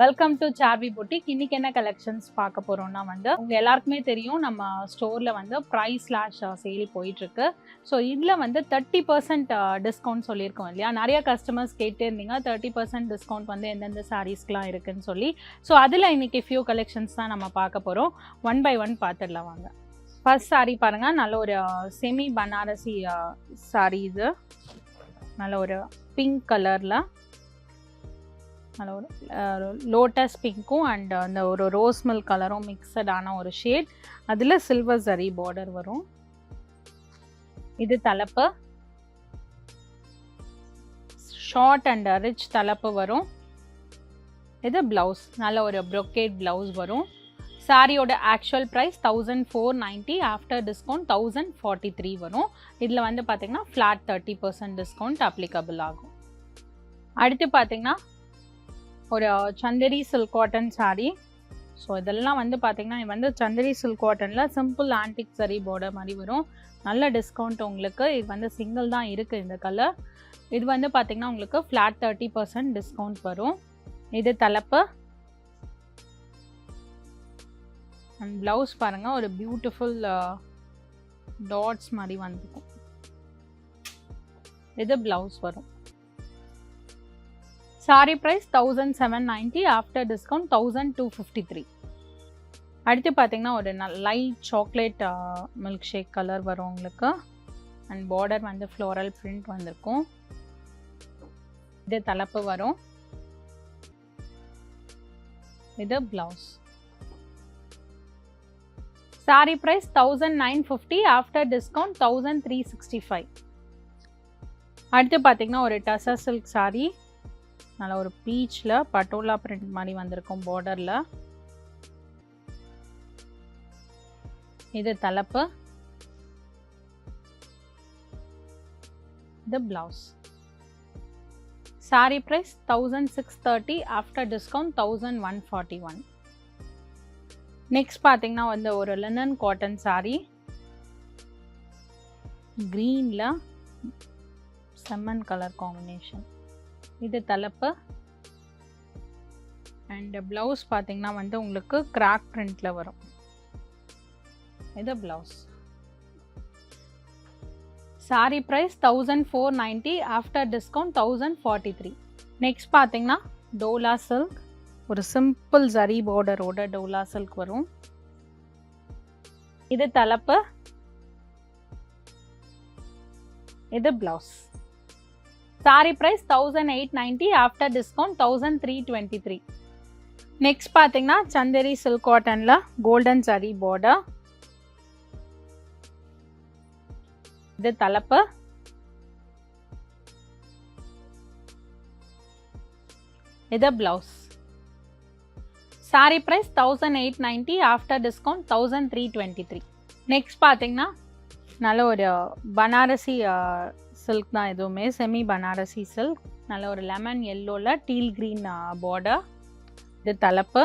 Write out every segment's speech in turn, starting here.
Welcome to Saarvi boutique. இன்னைக்கு என்ன collections பார்க்க போறோம்னா உங்க எல்லாருக்குமே தெரியும் நம்ம ஸ்டோர்ல ப்ரைஸ் ஸ்லாஷ் சேல் போயிட்டு இருக்கு. ஸோ இதில் 30% டிஸ்கவுண்ட் சொல்லியிருக்கோம் இல்லையா. நிறைய கஸ்டமர்ஸ் கேட்டே இருந்தீங்க 30% டிஸ்கவுண்ட் எந்தெந்த சாரீஸ்க்குலாம் இருக்குன்னு சொல்லி. ஸோ அதில் இன்னைக்கு ஃபியூ கலெக்ஷன்ஸ் தான் நம்ம பார்க்க போகிறோம். ஒன் பை ஒன் பார்த்துடலாம் வாங்க. ஃபர்ஸ்ட் சாரீ பாருங்க, நல்ல ஒரு செமி பனாரசி சாரீ. இது நல்ல ஒரு பிங்க் கலர்ல, நல்ல ஒரு லோட்டஸ் பிங்க்கும் அண்ட் அந்த ஒரு ரோஸ் மில்க் கலரும் மிக்சடான ஒரு ஷேட். அதில் சில்வர் ஜரி பார்டர் வரும். இது தலைப்பு, ஷார்ட் அண்ட் ரிச் தலைப்பு வரும். இது பிளவுஸ், நல்ல ஒரு ப்ரொக்கேட் பிளவுஸ் வரும். சாரியோட ஆக்சுவல் ப்ரைஸ் 1490, ஆஃப்டர் டிஸ்கவுண்ட் 1043 வரும். இதில் பார்த்தீங்கன்னா ஃப்ளாட் 30% டிஸ்கவுண்ட் அப்ளிகபிள் ஆகும். அடுத்து பார்த்தீங்கன்னா ஒரு Chanderi silk cotton sari. So இதெல்லாம் பார்த்தீங்கன்னா சந்தேரி சில்க் காட்டனில் சிம்பிள் ஆன்டிக் சரி பார்டர் மாதிரி வரும். நல்ல டிஸ்கவுண்ட் உங்களுக்கு. இது சிங்கிள் தான் இருக்குது இந்த கலர். இது பார்த்தீங்கன்னா உங்களுக்கு ஃப்ளாட் 30% டிஸ்கவுண்ட் வரும். இது தலைப்பு அண்ட் ப்ளவுஸ் பாருங்கள், ஒரு பியூட்டிஃபுல் டாட்ஸ் மாதிரி வந்துருக்கும். இது ப்ளவுஸ் வரும். Sari price 1790, after discount 1253. அடுத்து பார்த்தீங்கன்னா ஒரு light chocolate milk shake colour வரும் உங்களுக்கு. அண்ட் பார்டர் ஃப்ளோரல் பிரிண்ட் வந்திருக்கும். இது தலைப்பு வரும். இது blouse. Sari price 1950, after discount 1365. அடுத்து பார்த்தீங்கன்னா ஒரு டசர் சில்க் சாரீ. நல்ல ஒரு பீச்சில் பட்டோலா பிரிண்ட் மாதிரி வந்திருக்கும் பார்டரில். இது தலைப்பு, இது blouse. Sari price 1630, after discount 1141. Next பார்த்தீங்கன்னா ஒரு லினன் காட்டன் சாரீ. க்ரீனில் செம்மன் கலர் காம்பினேஷன். இது தலைப்பு அண்ட் ப்ளவுஸ் பார்த்தீங்கன்னா உங்களுக்கு கிராக் பிரிண்ட்ல வரும். இது blouse. Sorry price 1490, after discount 1043. Next பார்த்தீங்கன்னா டோலா சில்க், ஒரு சிம்பிள் ஜரி பார்டரோட டோலா சில்க் வரும். இது தலைப்பு, இது blouse. Sorry price 1890, after discount 1323. Next பார்த்தீங்கன்னா சந்தேரி சில்க் காட்டனில் கோல்டன் ஜரி பார்டர். இது தலைப்பு, இது blouse. Sari price 1890, after discount 1323. Next பார்த்தீங்கன்னா நல்ல ஒரு பனாரசி சில்க் தான், எதுவுமே செமி பனாரசி சில்க். நல்ல ஒரு லெமன் எல்லோவில் டீல் க்ரீன் பார்டர். இது தலைப்பு,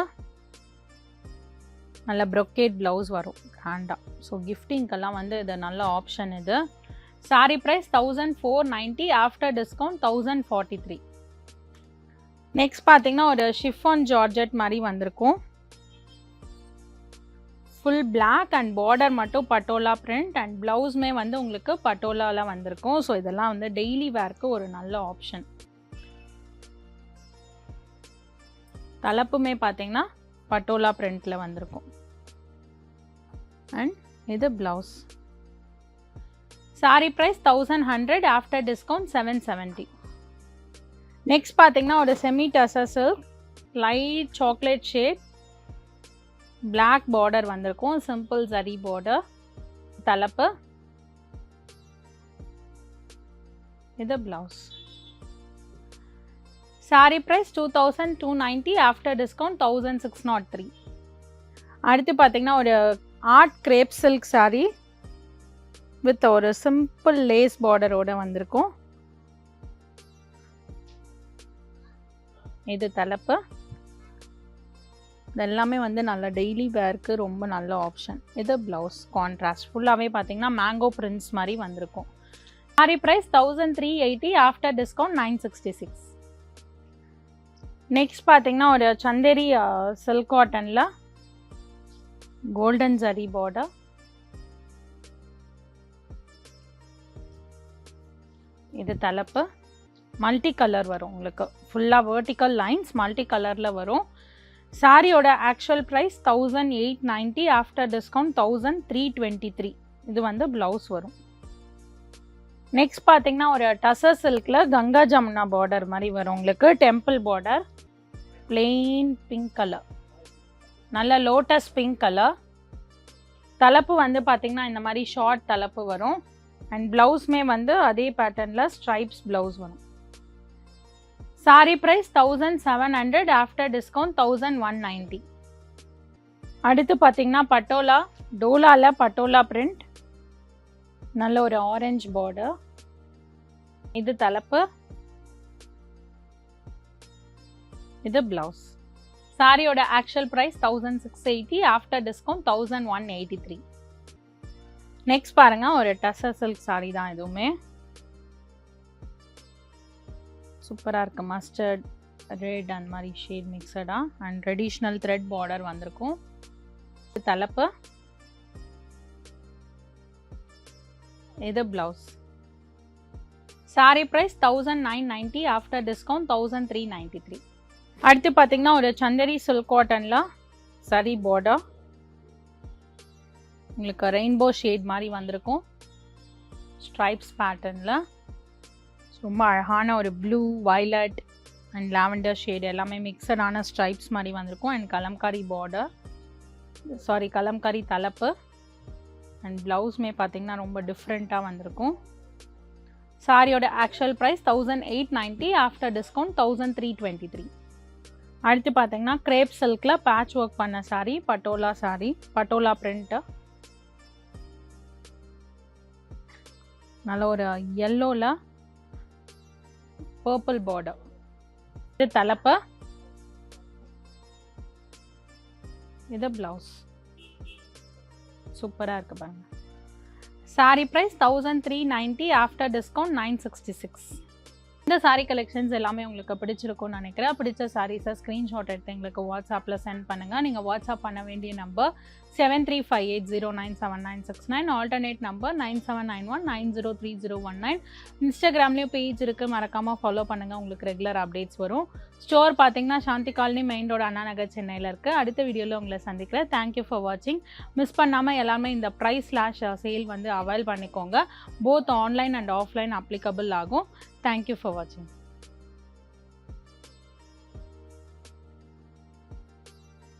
நல்ல ப்ரொக்கேட் ப்ளவுஸ் வரும் கிராண்டா. ஸோ கிஃப்டிங்கெல்லாம் இது நல்ல ஆப்ஷன். இது sari price 1490, after discount 1043. Next பார்த்தீங்கன்னா ஒரு ஷிஃபான் ஜார்ஜெட் மாதிரி வந்திருக்கும். ஃபுல் பிளாக் அண்ட் பார்டர் மட்டும் பட்டோலா பிரிண்ட் அண்ட் ப்ளவுஸுமே உங்களுக்கு பட்டோலாவில் வந்திருக்கும். ஸோ இதெல்லாம் டெய்லி வேர்க்கு ஒரு நல்ல ஆப்ஷன். தலைப்புமே பார்த்தீங்கன்னா பட்டோலா பிரிண்ட்டில் வந்திருக்கும். அண்ட் இது blouse. Sorry price 1100, after discount 770. Next பார்த்தீங்கன்னா ஒரு semi tussar silk, light chocolate shade, black border வந்திருக்கும், சிம்பிள் ஜரி பார்டர். தலைப்பு, இது blouse. Sari price 2290, after discount 1603. அடுத்து பார்த்தீங்கன்னா ஒரு art crepe silk sari with ஒரு சிம்பிள் லேஸ் பார்டரோட வந்திருக்கும். இது தலைப்பு. இதெல்லாமே நல்ல டெய்லி வேர்க்கு ரொம்ப நல்ல ஆப்ஷன். இது ப்ளவுஸ். கான்ட்ராஸ்ட் ஃபுல்லாகவே பார்த்தீங்கன்னா மேங்கோ பிரிண்ட்ஸ் மாதிரி வந்திருக்கும். Sari price 1380, after discount 966. Next பார்த்தீங்கன்னா ஒரு சந்தேரி சில்க் காட்டனில் கோல்டன் ஜரி பார்டர். இது தலைப்பு. மல்டி கலர் வரும் உங்களுக்கு, ஃபுல்லாக வெர்டிக்கல் லைன்ஸ் மல்டி கலரில் வரும். சாரியோட ஆக்சுவல் ப்ரைஸ் 1890, ஆஃப்டர் டிஸ்கவுண்ட் 1323. இது வந்து ப்ளவுஸ் வரும். நெக்ஸ்ட் பார்த்தீங்கன்னா ஒரு டசர் சில்கில் கங்கா ஜமுனா பார்டர் மாதிரி வரும் உங்களுக்கு, temple border, plain pink colour, நல்ல லோட்டஸ் பிங்க் கலர். தலைப்பு வந்து பார்த்தீங்கன்னா இந்த மாதிரி ஷார்ட் தலைப்பு வரும். அண்ட் ப்ளவுஸ்மே வந்து அதே பேட்டர்னில் ஸ்ட்ரைப்ஸ் ப்ளவுஸ் வரும். Sari price 1700, after discount 1190. அடுத்து பார்த்தீங்கன்னா பட்டோலா, டோலாவில் பட்டோலா பிரிண்ட், நல்ல ஒரு ஆரஞ்சு பார்டர். இது தலைப்பு, இது ப்ளவுஸ். சாரியோட actual price 1680, after discount 1183. Next பாருங்க ஒரு டசர் சில்க் சாரி தான், இதுவுமே சூப்பராக இருக்கு. மஸ்டர்ட் ரெட் அந்த மாதிரி ஷேட் மிக்சடா அண்ட் ட்ரெடிஷ்னல் த்ரெட் பார்டர் வந்திருக்கும். தலைப்பு, இது blouse. Sorry price 1990, after discount 1393. அடுத்து பார்த்தீங்கன்னா ஒரு சந்தேரி சில்க் காட்டனில் சரி பார்டர், உங்களுக்கு ரெயின்போ ஷேட் மாதிரி வந்திருக்கும், ஸ்ட்ரைப்ஸ் பேட்டர்னில். ரொம்ப அழகான ஒரு blue, violet and lavender shade எல்லாமே மிக்சடான ஸ்ட்ரைப்ஸ் மாதிரி வந்திருக்கும். And Kalamkari border, sorry Kalamkari தலைப்பு. அண்ட் ப்ளவுஸ்மே பார்த்தீங்கன்னா ரொம்ப டிஃப்ரெண்ட்டாக வந்திருக்கும். சாரியோட ஆக்சுவல் ப்ரைஸ் 1890, ஆஃப்டர் டிஸ்கவுண்ட் 1323. அடுத்து பார்த்தீங்கன்னா கிரேப் சில்கில் பேட்ச் ஒர்க் பண்ண sorry, patola sorry, patola print, நல்ல ஒரு எல்லோவில் பர்பிள் பார்டர். இது தலைப்பு, இது ப்ளவுஸ். சூப்பராக இருக்கு பாருங்க. Sari price 1390, after discount 966. இந்த சாரீ கலெக்ஷன்ஸ் எல்லாமே உங்களுக்கு பிடிச்சிருக்கும்னு நினைக்கிறேன். பிடிச்ச சாரீஸை ஸ்க்ரீன்ஷாட் எடுத்து எங்களுக்கு வாட்ஸ்அப்பில் சென்ட் பண்ணுங்கள். நீங்கள் வாட்ஸ்அப் பண்ண வேண்டிய நம்பர் 7358097969, ஆல்டர்னேட் நம்பர் 9791903019. இன்ஸ்டாகிராம்லேயும் பேஜ் இருக்குது, மறக்காமல் ஃபாலோ பண்ணுங்கள், உங்களுக்கு ரெகுலர் அப்டேட்ஸ் வரும். ஸ்டோர் பார்த்தீங்கன்னா சாந்தி colony main road, Anna Nagar, சென்னையில் இருக்குது. அடுத்த வீடியோவில் உங்களை சந்திக்கிறேன். தேங்க்யூ ஃபார் வாட்சிங். மிஸ் பண்ணாமல் எல்லாமே இந்த ப்ரைஸ் ஸ்லாஷ் சேல் வந்து அவைல் பண்ணிக்கோங்க. Both online and offline applicable ஆகும். Thank you for watching.